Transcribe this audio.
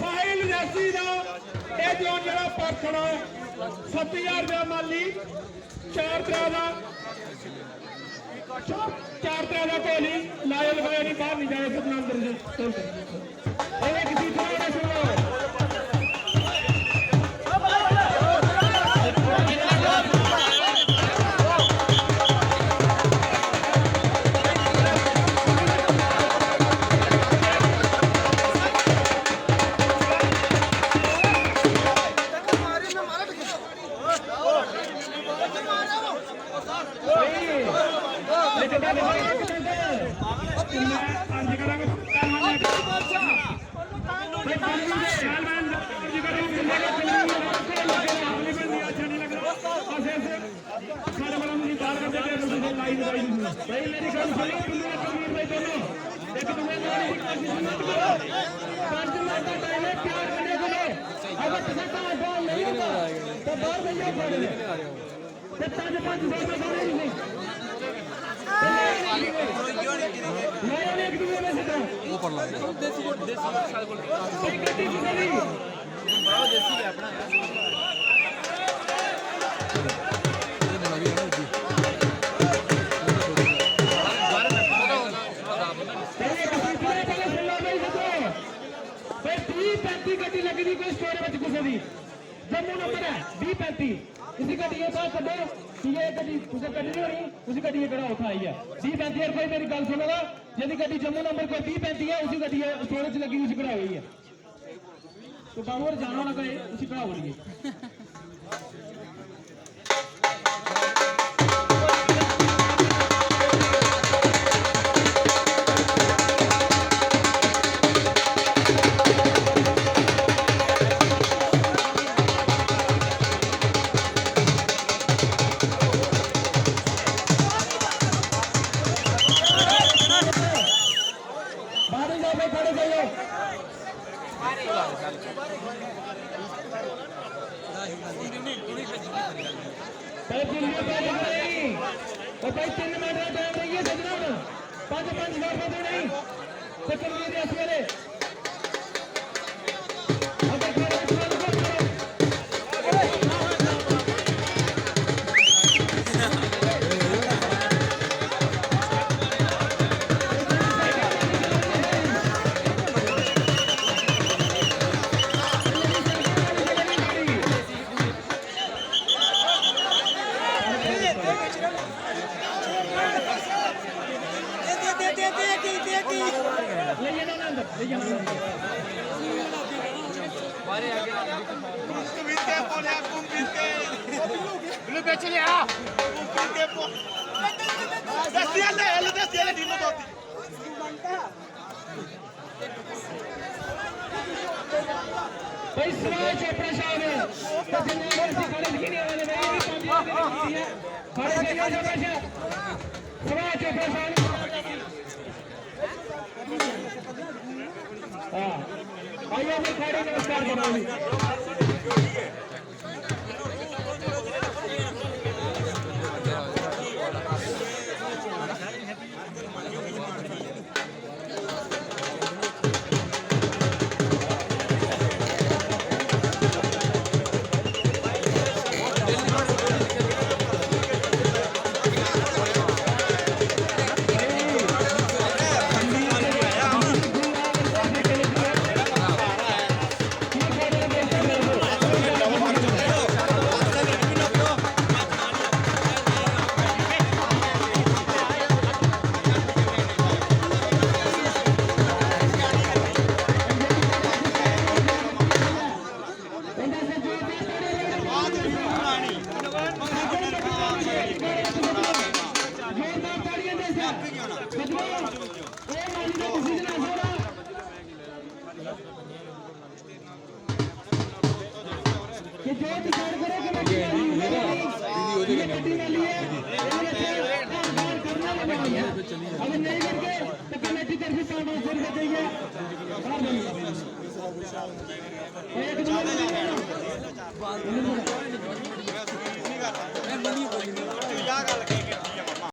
ਸਾਹਿਲ ਰਿਆਸੀ ਦਾ ਇਹ ਜੋਨ ਜਿਹੜਾ ਪਰਖਣਾ 7000 ਰੁਪਇਆ ਮਾਲੀ 4 ਤਰ੍ਹਾਂ ਦਾ ਢੋਲੀ ਲਾਇ ਲਗਾਇਆ ਨਹੀਂ ਬਾਹਰ ਨਹੀਂ ਜਾਏ ਸਤਨਾਮ ਅੰਦਰ ਇਹ ਕਿਸੇ ਤਰ੍ਹਾਂ ਦਾ ਸੁਣੋ जम्मू नंबर है 2035 इसी गड्डी कड्डो ये गड्डी तुसें कड्डी नहीं होनी उसी गड्डी केड़ा उत्थे आई है 2035 कोई मेरी गल सुनो यदि गड्डी जम्मू नंबर कोई 2035 है उसी गड्डी स्टोरेज लगी उसी कढ़ाई हुई है तो बाबू और जाना ना करे उसी कढ़ा हो रही है आइए मैं खड़े नमस्कार बनाऊंगी